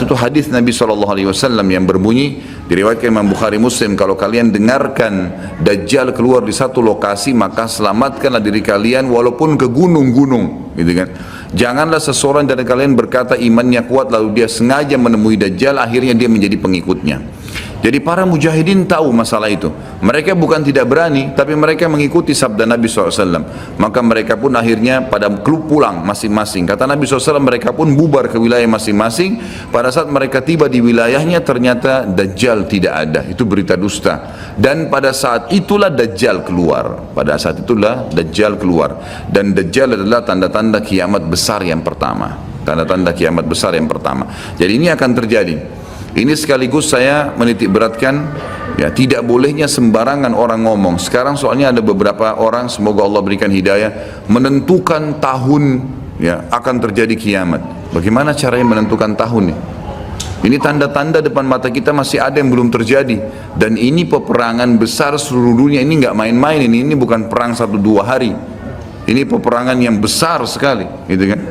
satu hadis Nabi SAW yang berbunyi, diriwayatkan Imam Bukhari Muslim, kalau kalian dengarkan Dajjal keluar di satu lokasi, maka selamatkanlah diri kalian walaupun ke gunung-gunung, gitu kan. Janganlah seseorang dari kalian berkata imannya kuat lalu dia sengaja menemui Dajjal, akhirnya dia menjadi pengikutnya. Jadi para mujahidin tahu masalah itu. Mereka bukan tidak berani, tapi mereka mengikuti sabda Nabi SAW. Maka mereka pun akhirnya pada klub pulang masing-masing. Kata Nabi SAW, mereka pun bubar ke wilayah masing-masing. Pada saat mereka tiba di wilayahnya, ternyata Dajjal tidak ada. Itu berita dusta. Dan pada saat itulah Dajjal keluar. Pada saat itulah Dajjal keluar. Dan Dajjal adalah tanda-tanda kiamat besar yang pertama. Tanda-tanda kiamat besar yang pertama. Jadi ini akan terjadi. Ini sekaligus saya menitik beratkan, ya, tidak bolehnya sembarangan orang ngomong. Sekarang soalnya ada beberapa orang, semoga Allah berikan hidayah, menentukan tahun, ya, akan terjadi kiamat. Bagaimana caranya menentukan tahun? Ini tanda-tanda depan mata kita masih ada yang belum terjadi. Dan ini peperangan besar seluruh dunia, ini nggak main-main, ini bukan perang 1-2 hari. Ini peperangan yang besar sekali, gitu kan?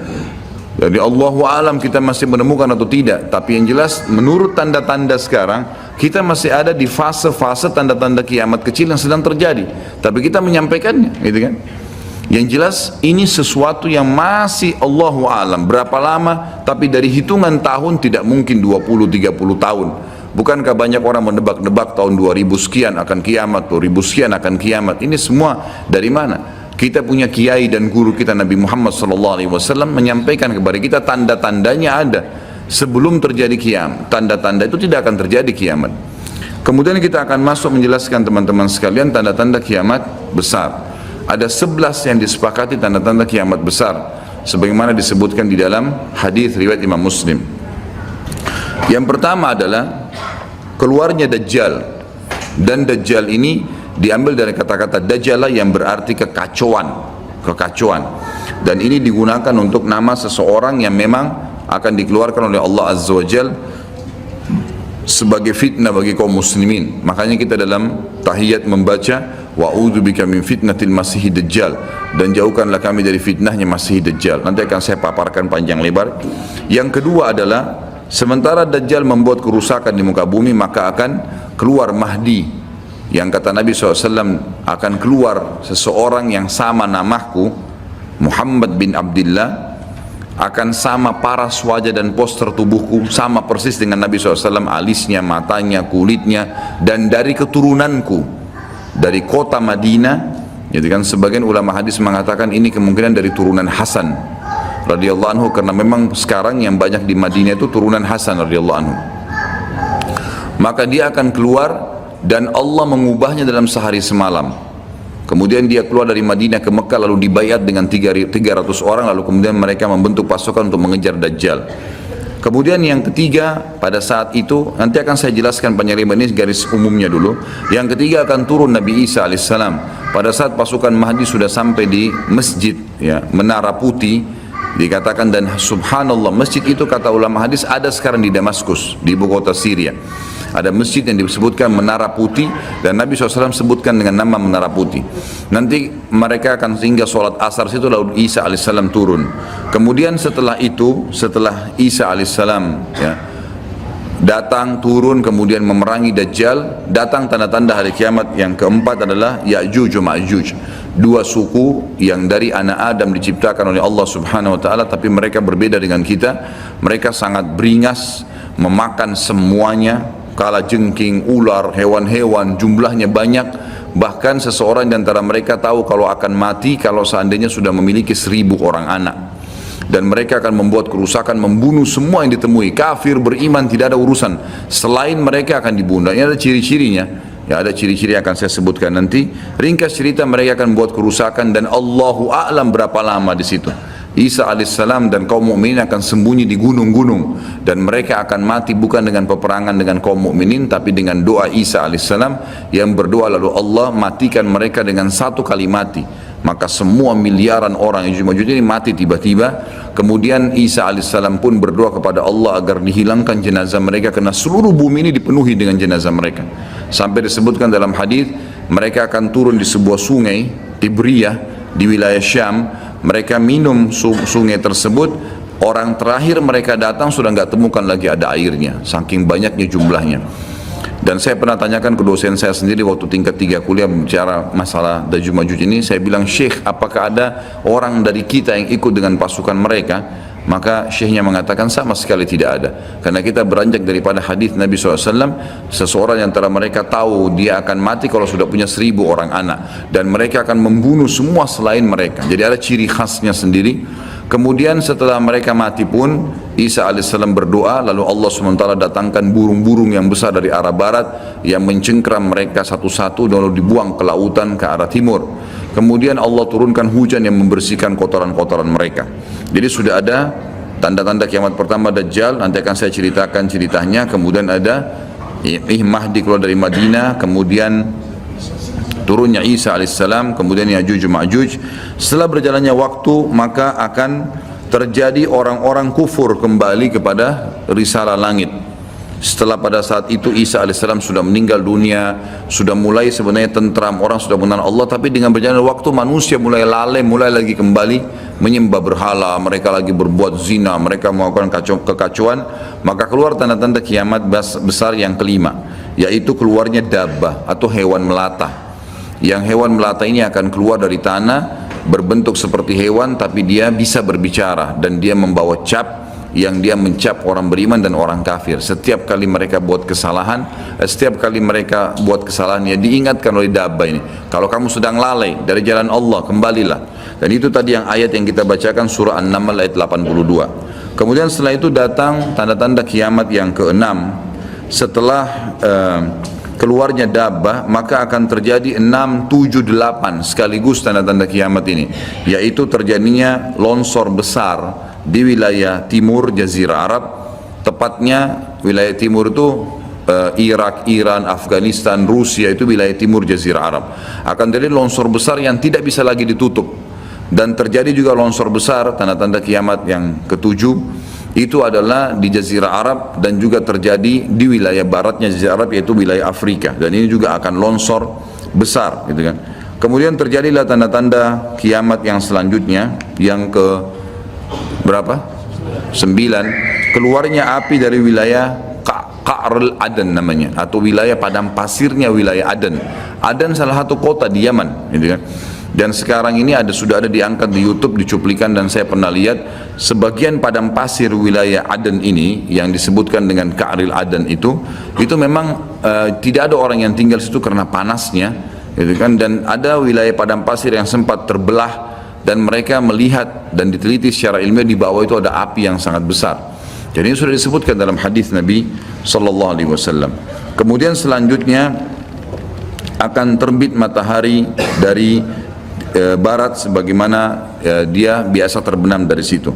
Jadi Allahu alam kita masih menemukan atau tidak, tapi yang jelas menurut tanda-tanda sekarang kita masih ada di fase-fase tanda-tanda kiamat kecil yang sedang terjadi, tapi kita menyampaikannya, gitu kan. Yang jelas ini sesuatu yang masih Allahu alam berapa lama, tapi dari hitungan tahun tidak mungkin 20-30 tahun. Bukankah banyak orang menebak-nebak tahun 2000 sekian akan kiamat, 2000 sekian akan kiamat. Ini semua dari mana? Kita punya kiai dan guru kita Nabi Muhammad SAW menyampaikan kepada kita tanda-tandanya ada sebelum terjadi kiamat. Tanda-tanda itu tidak akan terjadi kiamat. Kemudian kita akan masuk menjelaskan teman-teman sekalian tanda-tanda kiamat besar. Ada 11 yang disepakati tanda-tanda kiamat besar, sebagaimana disebutkan di dalam hadis riwayat Imam Muslim. Yang pertama adalah keluarnya Dajjal. Dan Dajjal ini diambil dari kata-kata Dajjal yang berarti kekacauan. Dan ini digunakan untuk nama seseorang yang memang akan dikeluarkan oleh Allah Azza wa Jal sebagai fitnah bagi kaum muslimin. Makanya kita dalam tahiyat membaca wa'udzubika min fitnatil masihid dajjal, dan jauhkanlah kami dari fitnahnya Masih Dajjal. Nanti akan saya paparkan panjang lebar. Yang kedua adalah sementara Dajjal membuat kerusakan di muka bumi, maka akan keluar Mahdi, yang kata Nabi SAW akan keluar seseorang yang sama namaku, Muhammad bin Abdullah, akan sama paras wajah dan poster tubuhku, sama persis dengan Nabi SAW, alisnya, matanya, kulitnya, dan dari keturunanku, dari kota Madinah. Jadi kan sebagian ulama hadis mengatakan ini kemungkinan dari turunan Hasan radhiyallahu anhu, karena memang sekarang yang banyak di Madinah itu turunan Hasan radhiyallahu anhu. Maka dia akan keluar dan Allah mengubahnya dalam sehari semalam. Kemudian dia keluar dari Madinah ke Mekah, lalu dibayat dengan 300 orang, lalu kemudian mereka membentuk pasukan untuk mengejar Dajjal. Kemudian yang ketiga, pada saat itu nanti akan saya jelaskan panjang lebar, ini garis umumnya dulu. Yang ketiga akan turun Nabi Isa alaihissalam. Pada saat pasukan Mahdi sudah sampai di masjid, ya, Menara Putih, dikatakan, dan subhanallah masjid itu kata ulama hadis ada sekarang di Damaskus, di ibu kota Syria. Ada masjid yang disebutkan Menara Putih, dan Nabi SAW sebutkan dengan nama Menara Putih. Nanti mereka akan singgah sholat asar situ, lalu Isa alaihissalam turun. Kemudian setelah itu, setelah Isa alaihissalam, ya, datang turun kemudian memerangi Dajjal, datang tanda-tanda hari kiamat. Yang keempat adalah Ya'juj wa Ma'juj, dua suku yang dari anak Adam diciptakan oleh Allah Subhanahu wa taala, tapi mereka berbeda dengan kita. Mereka sangat beringas, memakan semuanya, kala jengking, ular, hewan-hewan, jumlahnya banyak. Bahkan seseorang di antara mereka tahu kalau akan mati kalau seandainya sudah memiliki 1000 orang anak. Dan mereka akan membuat kerusakan, membunuh semua yang ditemui. Kafir, beriman, tidak ada urusan. Selain mereka akan dibunuh. Ini ada ciri-cirinya. Ya, ada ciri-ciri yang akan saya sebutkan nanti. Ringkas cerita, mereka akan membuat kerusakan, dan Allahu a'lam berapa lama di situ. Isa alaihissalam dan kaum mukminin akan sembunyi di gunung-gunung, dan mereka akan mati bukan dengan peperangan dengan kaum mukminin, tapi dengan doa Isa alaihissalam yang berdoa, lalu Allah matikan mereka dengan satu kali mati. Maka semua miliaran orang yang ini mati tiba-tiba. Kemudian Isa alaihissalam pun berdoa kepada Allah agar dihilangkan jenazah mereka, karena seluruh bumi ini dipenuhi dengan jenazah mereka. Sampai disebutkan dalam hadis mereka akan turun di sebuah sungai Tibriyah di wilayah Syam. Mereka minum sungai tersebut, Orang terakhir mereka datang sudah nggak temukan lagi ada airnya, saking banyaknya jumlahnya. Dan saya pernah tanyakan ke dosen saya sendiri waktu tingkat 3 kuliah bicara masalah Ya'juj Ma'juj ini, saya bilang, Syekh, apakah ada orang dari kita yang ikut dengan pasukan mereka? Maka syekhnya mengatakan sama sekali tidak ada. Karena kita beranjak daripada hadis Nabi SAW, seseorang yang antara mereka tahu dia akan mati kalau sudah punya 1000 orang anak, dan mereka akan membunuh semua selain mereka. Jadi ada ciri khasnya sendiri. Kemudian setelah mereka mati pun Isa AS berdoa, lalu Allah SWT datangkan burung-burung yang besar dari arah barat yang mencengkram mereka satu-satu lalu dibuang ke lautan ke arah timur. Kemudian Allah turunkan hujan yang membersihkan kotoran-kotoran mereka. Jadi sudah ada tanda-tanda kiamat pertama Dajjal, nanti akan saya ceritakan ceritanya. Kemudian ada Mahdi keluar dari Madinah, kemudian turunnya Isa alaihissalam, kemudian Ya'juj Ma'juj. Setelah berjalannya waktu maka akan terjadi orang-orang kufur kembali kepada risalah langit. Setelah pada saat itu Isa alaihissalam sudah meninggal dunia, sudah mulai sebenarnya tentram, orang sudah mengenal Allah, tapi dengan berjalannya waktu manusia mulai lalai, mulai lagi kembali menyembah berhala, mereka lagi berbuat zina, mereka melakukan kekacauan. Maka keluar tanda-tanda kiamat besar yang kelima, yaitu keluarnya dabbah atau hewan melata. Yang hewan melata ini akan keluar dari tanah berbentuk seperti hewan, tapi dia bisa berbicara dan dia membawa cap yang dia mencap orang beriman dan orang kafir. Setiap kali mereka buat kesalahan, ya diingatkan oleh dabbah ini, kalau kamu sedang lalai dari jalan Allah, kembalilah. Dan itu tadi yang ayat yang kita bacakan surah An-Naml ayat 82. Kemudian setelah itu datang tanda-tanda kiamat yang keenam. Setelah keluarnya dabbah maka akan terjadi 6, 7, 8 sekaligus tanda-tanda kiamat ini, yaitu terjadinya longsor besar di wilayah timur Jazirah Arab. Tepatnya wilayah timur itu Irak, Iran, Afghanistan, Rusia, itu wilayah timur Jazirah Arab. Akan terjadi longsor besar yang tidak bisa lagi ditutup. Dan terjadi juga longsor besar, tanda-tanda kiamat yang ketujuh, itu adalah di Jazirah Arab dan juga terjadi di wilayah baratnya Jazirah Arab, yaitu wilayah Afrika, dan ini juga akan longsor besar gitu kan. Kemudian terjadilah tanda-tanda kiamat yang selanjutnya yang ke berapa? 9, keluarnya api dari wilayah Qa'rul Aden namanya, atau wilayah padang pasirnya wilayah Aden. Aden salah satu kota di Yaman gitu kan. Dan sekarang ini sudah ada diangkat di YouTube, dicuplikan, dan saya pernah lihat sebagian padang pasir wilayah Aden ini yang disebutkan dengan Qa'rul Aden itu memang tidak ada orang yang tinggal situ karena panasnya gitu kan. Dan ada wilayah padang pasir yang sempat terbelah dan mereka melihat dan diteliti secara ilmiah di bawah itu ada api yang sangat besar. Jadi ini sudah disebutkan dalam hadis Nabi sallallahu alaihi wasallam. Kemudian selanjutnya akan terbit matahari dari barat sebagaimana dia biasa terbenam dari situ.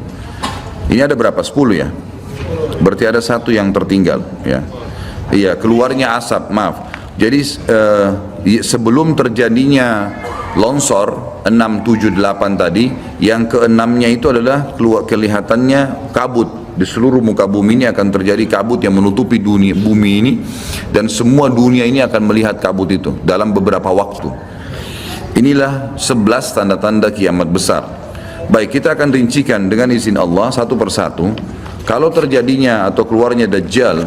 Ini ada berapa? 10 ya? Berarti ada satu yang tertinggal ya. Iya, keluarnya asap, maaf. Jadi sebelum terjadinya longsor 6, 7, 8 tadi, yang keenamnya itu adalah kelihatannya kabut. Di seluruh muka bumi ini akan terjadi kabut yang menutupi dunia bumi ini, dan semua dunia ini akan melihat kabut itu dalam beberapa waktu. Inilah 11 tanda-tanda kiamat besar. Baik, kita akan rincikan dengan izin Allah satu persatu. Kalau terjadinya atau keluarnya Dajjal,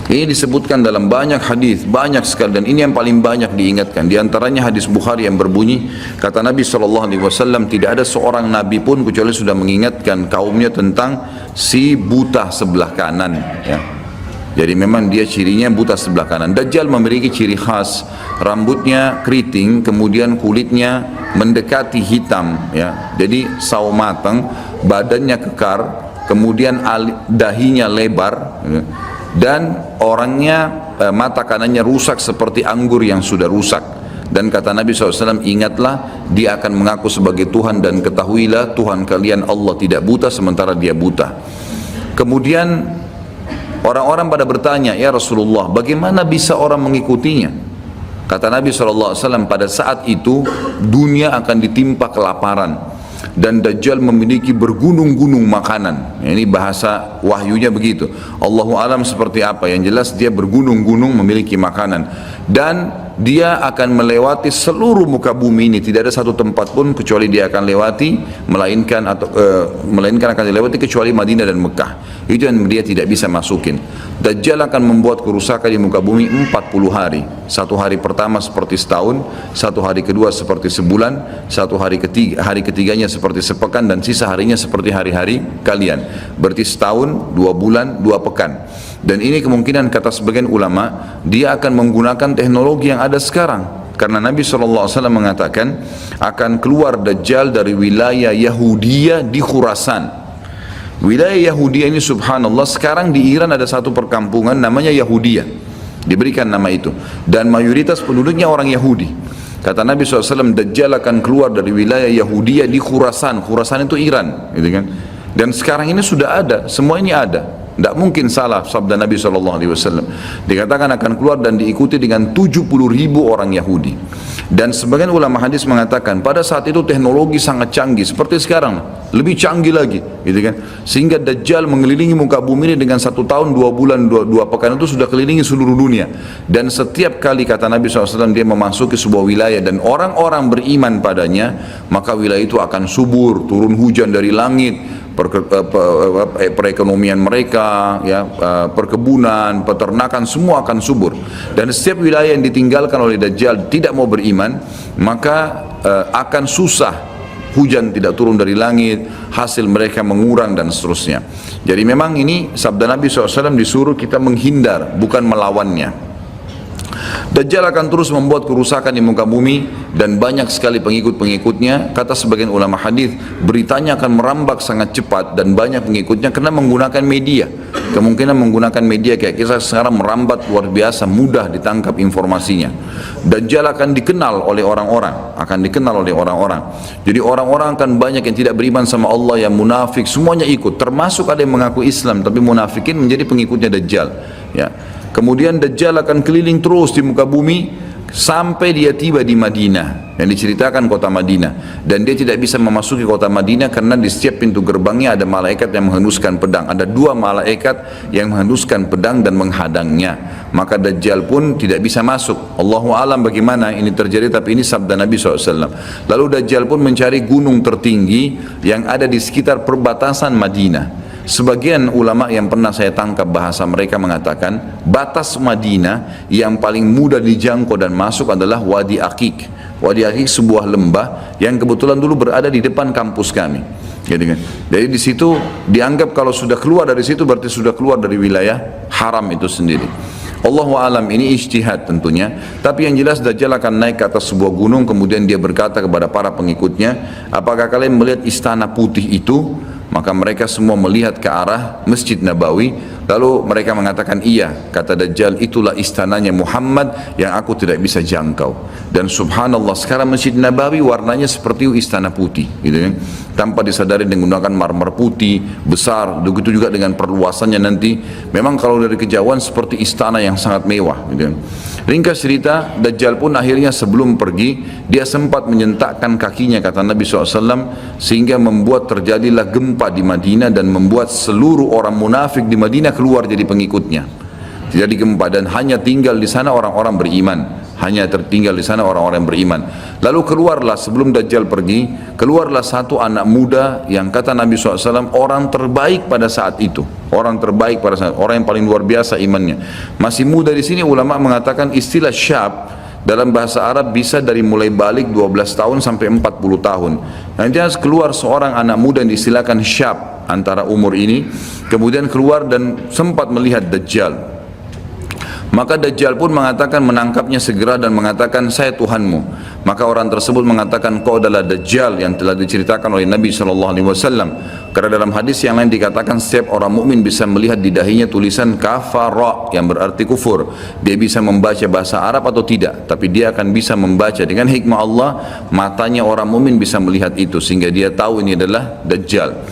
ini disebutkan dalam banyak hadis, banyak sekali, dan ini yang paling banyak diingatkan. Di antaranya hadis Bukhari yang berbunyi, kata Nabi SAW, tidak ada seorang Nabi pun kecuali sudah mengingatkan kaumnya tentang si buta sebelah kanan ya. Jadi memang dia cirinya buta sebelah kanan. Dajjal memiliki ciri khas, rambutnya keriting, kemudian kulitnya mendekati hitam ya. Jadi sawo matang, badannya kekar, kemudian dahinya lebar ya. Dan orangnya mata kanannya rusak seperti anggur yang sudah rusak. Dan kata Nabi SAW, ingatlah dia akan mengaku sebagai Tuhan, dan ketahuilah Tuhan kalian Allah tidak buta sementara dia buta. Kemudian orang-orang pada bertanya, ya Rasulullah, bagaimana bisa orang mengikutinya? Kata Nabi SAW, pada saat itu dunia akan ditimpa kelaparan dan Dajjal memiliki bergunung-gunung makanan. Ini bahasa wahyunya begitu. Allahu alam seperti apa, yang jelas dia bergunung-gunung memiliki makanan, dan dia akan melewati seluruh muka bumi ini, tidak ada satu tempat pun kecuali dia akan lewati, melainkan akan dilewati kecuali Madinah dan Mekah. Itu yang dia tidak bisa masukin. Dajjal akan membuat kerusakan di muka bumi 40 hari. Satu hari pertama seperti setahun, satu hari kedua seperti sebulan, satu hari ketiganya seperti sepekan, dan sisa harinya seperti hari-hari kalian. Berarti setahun, 2 bulan, 2 pekan. Dan ini kemungkinan kata sebagian ulama, dia akan menggunakan teknologi yang ada sekarang. Karena Nabi SAW mengatakan akan keluar Dajjal dari wilayah Yahudiyah di Khurasan. Wilayah Yahudiyah ini subhanallah, sekarang di Iran ada satu perkampungan namanya Yahudiyah, diberikan nama itu, dan mayoritas penduduknya orang Yahudi. Kata Nabi SAW, Dajjal akan keluar dari wilayah Yahudiyah di Khurasan. Khurasan itu Iran, gitu kan? Dan sekarang ini sudah ada, semua ini ada. Tidak mungkin salah sabda Nabi SAW. Dikatakan akan keluar dan diikuti dengan 70.000 orang Yahudi. Dan sebagian ulama hadis mengatakan pada saat itu teknologi sangat canggih seperti sekarang, lebih canggih lagi, gitu kan? Sehingga Dajjal mengelilingi muka bumi ini dengan 1 tahun 2 bulan 2 pekan itu sudah kelilingi seluruh dunia. Dan setiap kali kata Nabi SAW dia memasuki sebuah wilayah dan orang-orang beriman padanya, maka wilayah itu akan subur, turun hujan dari langit. Perekonomian mereka, ya, perkebunan, peternakan, semua akan subur. Dan setiap wilayah yang ditinggalkan oleh Dajjal tidak mau beriman, maka akan susah, hujan tidak turun dari langit, hasil mereka mengurang dan seterusnya. Jadi memang ini sabda Nabi SAW, disuruh kita menghindar, bukan melawannya. Dajjal akan terus membuat kerusakan di muka bumi dan banyak sekali pengikut-pengikutnya. Kata sebagian ulama hadis, beritanya akan merambak sangat cepat dan banyak pengikutnya karena menggunakan media. Kemungkinan menggunakan media kayak kita sekarang merambat luar biasa, mudah ditangkap informasinya. Dajjal akan dikenal oleh orang-orang, Jadi orang-orang akan banyak yang tidak beriman sama Allah, yang munafik, semuanya ikut. Termasuk ada yang mengaku Islam tapi munafikin menjadi pengikutnya Dajjal. Ya. Kemudian Dajjal akan keliling terus di muka bumi sampai dia tiba di Madinah, yang diceritakan kota Madinah, dan dia tidak bisa memasuki kota Madinah karena di setiap pintu gerbangnya ada malaikat yang menghunuskan pedang. Ada 2 malaikat yang menghunuskan pedang dan menghadangnya, maka Dajjal pun tidak bisa masuk. Allahu alam bagaimana ini terjadi, tapi ini sabda Nabi SAW. Lalu Dajjal pun mencari gunung tertinggi yang ada di sekitar perbatasan Madinah. Sebagian ulama yang pernah saya tangkap bahasa mereka mengatakan batas Madinah yang paling mudah dijangkau dan masuk adalah Wadi Aqiq. Wadi Aqiq sebuah lembah yang kebetulan dulu berada di depan kampus kami. Jadi di situ dianggap kalau sudah keluar dari situ berarti sudah keluar dari wilayah haram itu sendiri. Allahu alam, ini ijtihad tentunya, tapi yang jelas Dajjal akan naik ke atas sebuah gunung, kemudian dia berkata kepada para pengikutnya, apakah kalian melihat istana putih itu? Maka mereka semua melihat ke arah Masjid Nabawi, lalu mereka mengatakan iya. Kata Dajjal, itulah istananya Muhammad yang aku tidak bisa jangkau. Dan subhanallah sekarang Masjid Nabawi warnanya seperti istana putih, gitu kan? Tanpa disadari menggunakan marmer putih besar, begitu juga dengan perluasannya nanti. Memang kalau dari kejauhan seperti istana yang sangat mewah, gitu kan? Ringkas cerita, Dajjal pun akhirnya sebelum pergi dia sempat menyentakkan kakinya, kata Nabi SAW, sehingga membuat terjadilah gempa di Madinah dan membuat seluruh orang munafik di Madinah keluar jadi pengikutnya. Tidak digempa dan hanya tinggal di sana orang-orang beriman. Hanya tertinggal di sana orang-orang yang beriman. Lalu keluarlah sebelum Dajjal pergi, keluarlah satu anak muda yang kata Nabi SAW orang terbaik pada saat itu. Orang terbaik pada saat, orang yang paling luar biasa imannya. Masih muda di sini ulama mengatakan istilah syab dalam bahasa Arab bisa dari mulai balik 12 tahun sampai 40 tahun. Nanti keluar seorang anak muda yang diistilahkan syab antara umur ini, kemudian keluar dan sempat melihat Dajjal. Maka Dajjal pun mengatakan, menangkapnya segera dan mengatakan, saya Tuhanmu. Maka orang tersebut mengatakan, kau adalah Dajjal yang telah diceritakan oleh Nabi SAW. Karena dalam hadis yang lain dikatakan setiap orang mukmin bisa melihat di dahinya tulisan kafara yang berarti kufur. Dia bisa membaca bahasa Arab atau tidak, tapi dia akan bisa membaca dengan hikmah Allah. Matanya orang mukmin bisa melihat itu sehingga dia tahu ini adalah Dajjal.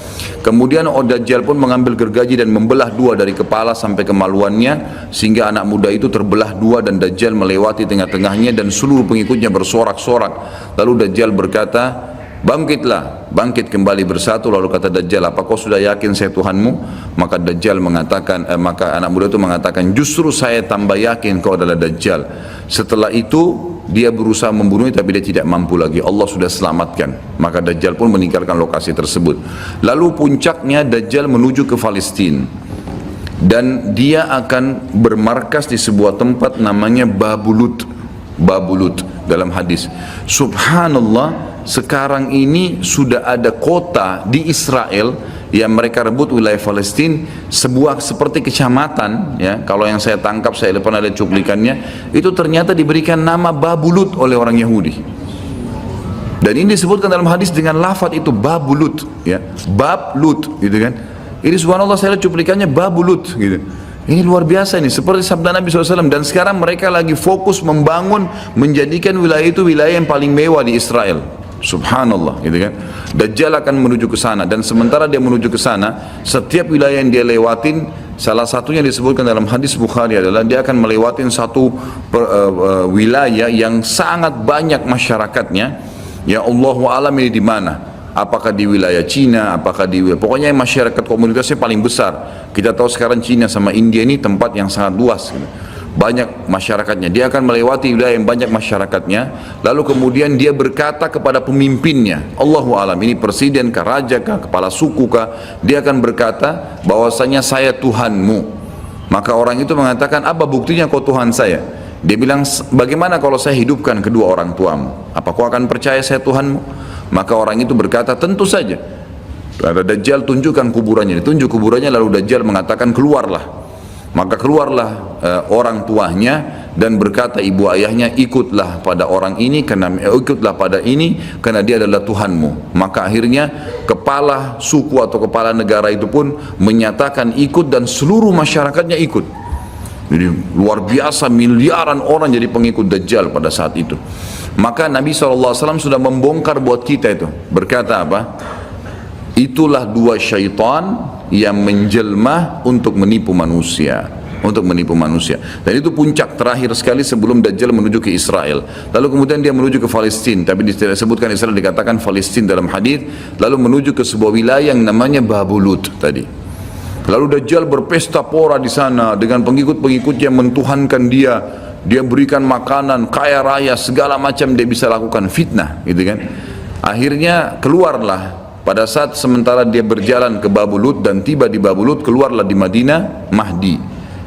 Kemudian Dajjal pun mengambil gergaji dan membelah 2 dari kepala sampai kemaluannya, sehingga anak muda itu terbelah 2 dan Dajjal melewati tengah-tengahnya dan seluruh pengikutnya bersorak-sorak. Lalu Dajjal berkata, bangkit kembali bersatu. Lalu kata Dajjal, apa kau sudah yakin saya Tuhanmu? Maka Dajjal mengatakan, maka anak muda itu mengatakan, justru saya tambah yakin kau adalah Dajjal. Setelah itu dia berusaha membunuhnya tapi dia tidak mampu lagi, Allah sudah selamatkan. Maka Dajjal pun meninggalkan lokasi tersebut. Lalu puncaknya Dajjal menuju ke Palestina, dan dia akan bermarkas di sebuah tempat namanya Babulut dalam hadis. Subhanallah, sekarang ini sudah ada kota di Israel yang mereka rebut wilayah Palestina, sebuah seperti kecamatan, ya, kalau yang saya tangkap, saya pernah ada cuplikannya, itu ternyata diberikan nama Babulut oleh orang Yahudi. Dan ini disebutkan dalam hadis dengan lafaz itu Babulut, ya, Bablut, gitu kan. Ini subhanallah, saya lihat cuplikannya Babulut, gitu. Ini luar biasa ini, seperti sabda Nabi SAW. Dan sekarang mereka lagi fokus membangun, menjadikan wilayah itu wilayah yang paling mewah di Israel. Subhanallah, gitu kan. Dajjal akan menuju ke sana, dan sementara dia menuju ke sana, setiap wilayah yang dia lewatin, salah satunya disebutkan dalam hadis Bukhari adalah dia akan melewatin satu wilayah yang sangat banyak masyarakatnya. Ya Allahu a'lam ini di mana? Apakah di wilayah Cina, apakah di wilayah, pokoknya masyarakat komunitasnya paling besar. Kita tahu sekarang Cina sama India ini tempat yang sangat luas, gitu. Banyak masyarakatnya. Dia akan melewati wilayah yang banyak masyarakatnya, lalu kemudian dia berkata kepada pemimpinnya, Allahu a'lam, ini presiden kah, raja kah, kepala suku kah, dia akan berkata bahwasanya saya Tuhanmu. Maka orang itu mengatakan, apa buktinya kau Tuhan saya? Dia bilang, bagaimana kalau saya hidupkan kedua orang tuamu? Apa kau akan percaya saya Tuhanmu? Maka orang itu berkata, tentu saja. Ada Dajjal, tunjukkan kuburannya. Ditunjuk kuburannya, lalu Dajjal mengatakan, keluarlah. Maka keluarlah orang tuanya dan berkata ibu ayahnya, ikutlah pada orang ini, ikutlah pada ini karena dia adalah Tuhanmu. Maka akhirnya kepala suku atau kepala negara itu pun menyatakan ikut, dan seluruh masyarakatnya ikut. Jadi luar biasa, miliaran orang jadi pengikut Dajjal pada saat itu. Maka Nabi SAW sudah membongkar buat kita itu, berkata apa? Itulah dua syaitan yang menjelma untuk menipu manusia, dan itu puncak terakhir sekali sebelum Dajjal menuju ke Israel. Lalu kemudian dia menuju ke Palestina, tapi tidak disebutkan Israel, dikatakan Palestina dalam hadis. Lalu menuju ke sebuah wilayah yang namanya Babulut tadi. Lalu Dajjal berpesta pora di sana dengan pengikut-pengikutnya, mentuhankan dia. Dia berikan makanan, kaya raya, segala macam dia bisa lakukan, fitnah, gitu kan. Akhirnya keluarlah, pada saat sementara dia berjalan ke Babulut dan tiba di Babulut, keluarlah di Madinah Mahdi.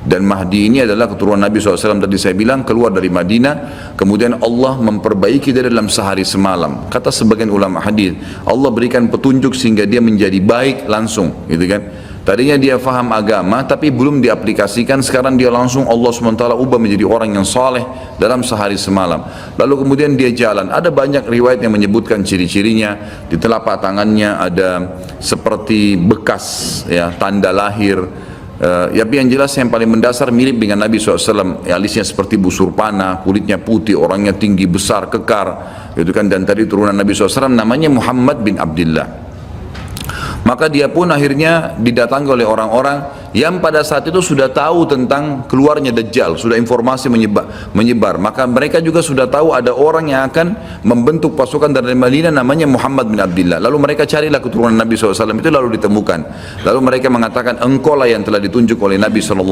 Dan Mahdi ini adalah keturunan Nabi SAW, tadi saya bilang, keluar dari Madinah. Kemudian Allah memperbaiki dia dalam sehari semalam. Kata sebagian ulama hadis, Allah berikan petunjuk sehingga dia menjadi baik langsung, gitu kan. Tadinya dia faham agama tapi belum diaplikasikan, sekarang dia langsung Allah SWT ubah menjadi orang yang saleh dalam sehari semalam. Lalu kemudian dia jalan, ada banyak riwayat yang menyebutkan ciri-cirinya. Di telapak tangannya ada seperti bekas, ya, tanda lahir. Ya, yang jelas yang paling mendasar mirip dengan Nabi SAW, alisnya seperti busur panah, kulitnya putih, orangnya tinggi besar, kekar, gitu kan. Dan tadi turunan Nabi SAW namanya Muhammad bin Abdullah. Maka dia pun akhirnya didatangi oleh orang-orang yang pada saat itu sudah tahu tentang keluarnya Dajjal, sudah informasi menyebar. Maka mereka juga sudah tahu ada orang yang akan membentuk pasukan dari Madinah namanya Muhammad bin Abdullah. Lalu mereka carilah keturunan Nabi SAW itu, lalu ditemukan. Lalu mereka mengatakan, engkau lah yang telah ditunjuk oleh Nabi SAW.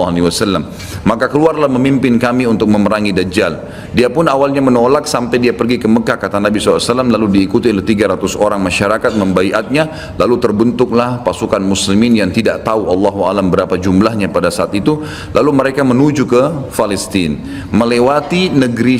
Maka keluarlah memimpin kami untuk memerangi Dajjal. Dia pun awalnya menolak sampai dia pergi ke Mekah, kata Nabi SAW, lalu diikuti oleh 300 orang masyarakat membaiatnya. Lalu terbentuklah pasukan muslimin yang tidak tahu Allahu a'lam berapa jumlahnya pada saat itu. Lalu mereka menuju ke Palestina, melewati negeri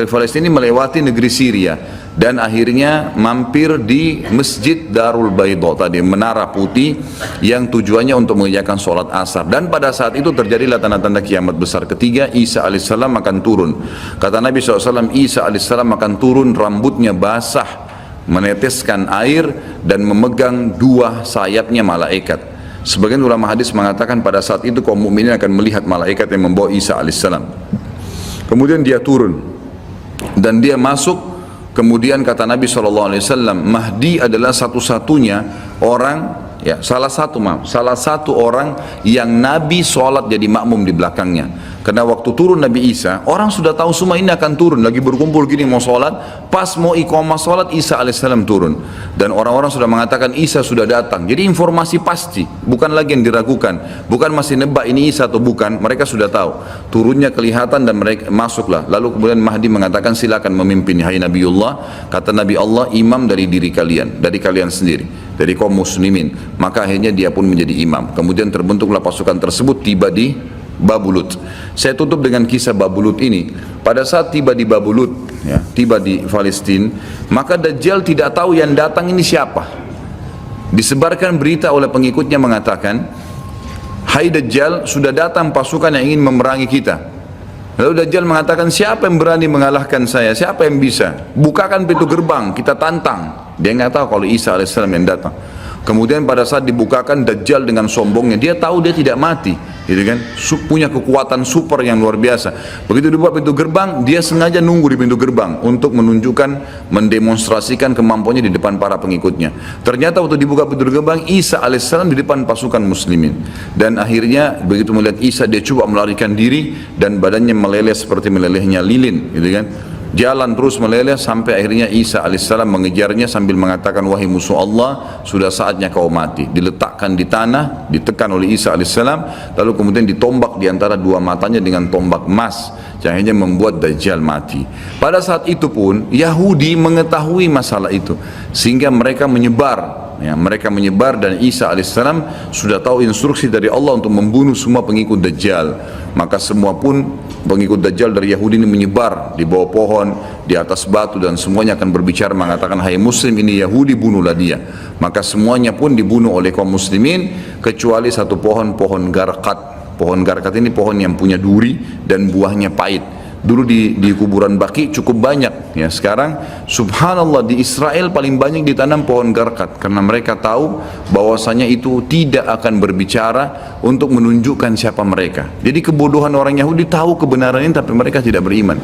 Palestina, melewati negeri Syria, dan akhirnya mampir di Masjid Darul Baidha tadi, menara putih yang tujuannya untuk mengerjakan sholat asar. Dan pada saat itu terjadilah tanda-tanda kiamat besar ketiga. Isa alaihissalam akan turun. Kata Nabi SAW, Isa alaihissalam akan turun, rambutnya basah, meneteskan air, dan memegang dua sayapnya malaikat. Sebagian ulama hadis mengatakan pada saat itu kaum mukminin akan melihat malaikat yang membawa Isa alaihissalam. Kemudian dia turun dan dia masuk. Kemudian kata Nabi SAW, Mahdi adalah satu-satunya orang, ya, salah satu orang yang Nabi sholat jadi makmum di belakangnya. Karena waktu turun Nabi Isa, orang sudah tahu semua ini akan turun, lagi berkumpul gini mau sholat, pas mau iqamah sholat Isa alaihissalam turun. Dan orang-orang sudah mengatakan Isa sudah datang. Jadi informasi pasti, bukan lagi yang diragukan, bukan masih nebak ini Isa atau bukan, mereka sudah tahu. Turunnya kelihatan dan mereka masuklah. Lalu kemudian Mahdi mengatakan silakan memimpin, hai Nabiullah. Kata Nabi Allah, imam dari diri kalian, dari kalian sendiri, dari kaum muslimin. Maka akhirnya dia pun menjadi imam. Kemudian terbentuklah pasukan tersebut, tiba di Babulut. Saya tutup dengan kisah Babulut ini. Pada saat tiba di Babulut, ya, tiba di Palestina, maka Dajjal tidak tahu yang datang ini siapa. Disebarkan berita oleh pengikutnya mengatakan, hai Dajjal, sudah datang pasukan yang ingin memerangi kita. Lalu Dajjal mengatakan, siapa yang berani mengalahkan saya? Siapa yang bisa? Bukakan pintu gerbang, kita tantang. Dia nggak tahu kalau Isa alaihissalam yang datang. Kemudian pada saat dibukakan, Dajjal dengan sombongnya, dia tahu dia tidak mati, gitu kan? Punya kekuatan super yang luar biasa. Begitu dibuka pintu gerbang, dia sengaja nunggu di pintu gerbang untuk menunjukkan, mendemonstrasikan kemampuannya di depan para pengikutnya. Ternyata waktu dibuka pintu gerbang, Isa alaihissalam di depan pasukan muslimin. Dan akhirnya begitu melihat Isa, dia coba melarikan diri dan badannya meleleh seperti melelehnya lilin, gitu kan? Jalan terus meleleh sampai akhirnya Isa alaihissalam mengejarnya sambil mengatakan, wahai musuh Allah, sudah saatnya kau mati. Diletakkan di tanah, ditekan oleh Isa alaihissalam, lalu kemudian ditombak di antara dua matanya dengan tombak emas, yang akhirnya membuat Dajjal mati. Pada saat itu pun Yahudi mengetahui masalah itu, sehingga mereka menyebar. Ya, mereka menyebar dan Isa alaihissalam sudah tahu instruksi dari Allah untuk membunuh semua pengikut Dajjal. Maka semua pun pengikut Dajjal dari Yahudi ini menyebar di bawah pohon, di atas batu, dan semuanya akan berbicara mengatakan, hai muslim, ini Yahudi, bunuhlah dia. Maka semuanya pun dibunuh oleh kaum muslimin kecuali satu pohon garkat. Pohon garkat ini pohon yang punya duri dan buahnya pahit. Dulu di kuburan Baqi cukup banyak, ya. Sekarang subhanallah di Israel paling banyak ditanam pohon garkat, karena mereka tahu bahwasanya itu tidak akan berbicara untuk menunjukkan siapa mereka. Jadi kebodohan orang Yahudi, tahu kebenaran ini tapi mereka tidak beriman.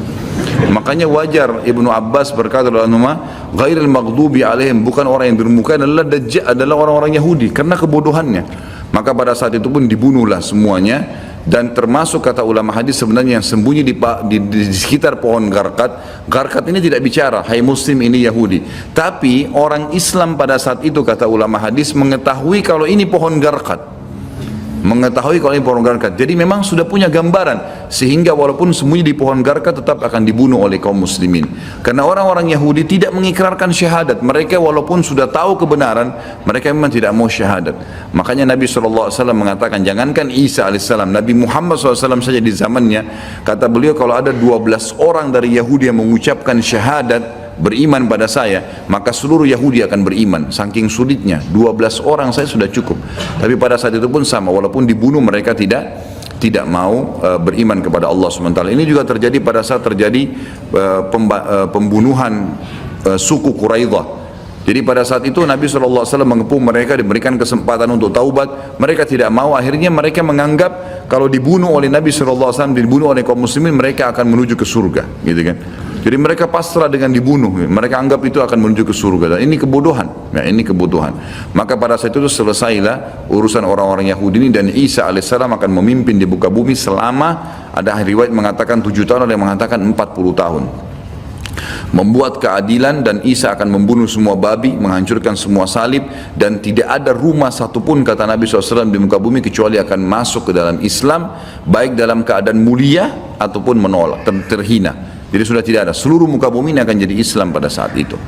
Makanya wajar Ibnu Abbas berkata dalam nama ghairil maghdubi alaihim, bukan orang yang durmuka adalah orang-orang Yahudi karena kebodohannya. Maka pada saat itu pun dibunuhlah semuanya. Dan termasuk kata ulama hadis sebenarnya yang sembunyi di sekitar pohon garkat. Garkat ini tidak bicara, hai muslim, ini Yahudi. Tapi orang Islam pada saat itu kata ulama hadis mengetahui kalau ini pohon garkat. Mengetahui kalau ini pohon garkat. Jadi memang sudah punya gambaran, sehingga walaupun sembunyi di pohon garkat tetap akan dibunuh oleh kaum muslimin. Karena orang-orang Yahudi tidak mengikrarkan syahadat. Mereka walaupun sudah tahu kebenaran, mereka memang tidak mau syahadat. Makanya Nabi SAW mengatakan, jangankan Isa alaihissalam, Nabi Muhammad SAW saja di zamannya, kata beliau, kalau ada 12 orang dari Yahudi yang mengucapkan syahadat, beriman pada saya, maka seluruh Yahudi akan beriman. Saking sulitnya, 12 orang saya sudah cukup. Tapi pada saat itu pun sama, walaupun dibunuh mereka tidak mau beriman kepada Allah SWT. Ini juga terjadi pada saat terjadi pembunuhan suku Quraidah. Jadi pada saat itu Nabi SAW mengepung mereka, diberikan kesempatan untuk taubat. Mereka tidak mau. Akhirnya mereka menganggap kalau dibunuh oleh Nabi SAW, dibunuh oleh kaum muslimin, mereka akan menuju ke surga, gitu kan. Jadi mereka pasrah dengan dibunuh. Mereka anggap itu akan menuju ke surga. Dan ini kebodohan. Ya, ini kebodohan. Maka pada saat itu selesailah urusan orang-orang Yahudi ini, dan Isa alaihissalam akan memimpin di muka bumi selama, ada riwayat mengatakan 7 tahun, ada yang mengatakan 40 tahun. Membuat keadilan, dan Isa akan membunuh semua babi, menghancurkan semua salib, dan tidak ada rumah satupun kata Nabi SAW di muka bumi kecuali akan masuk ke dalam Islam, baik dalam keadaan mulia ataupun menolak, terhina. Jadi sudah tidak ada, seluruh muka bumi ini akan jadi Islam pada saat itu.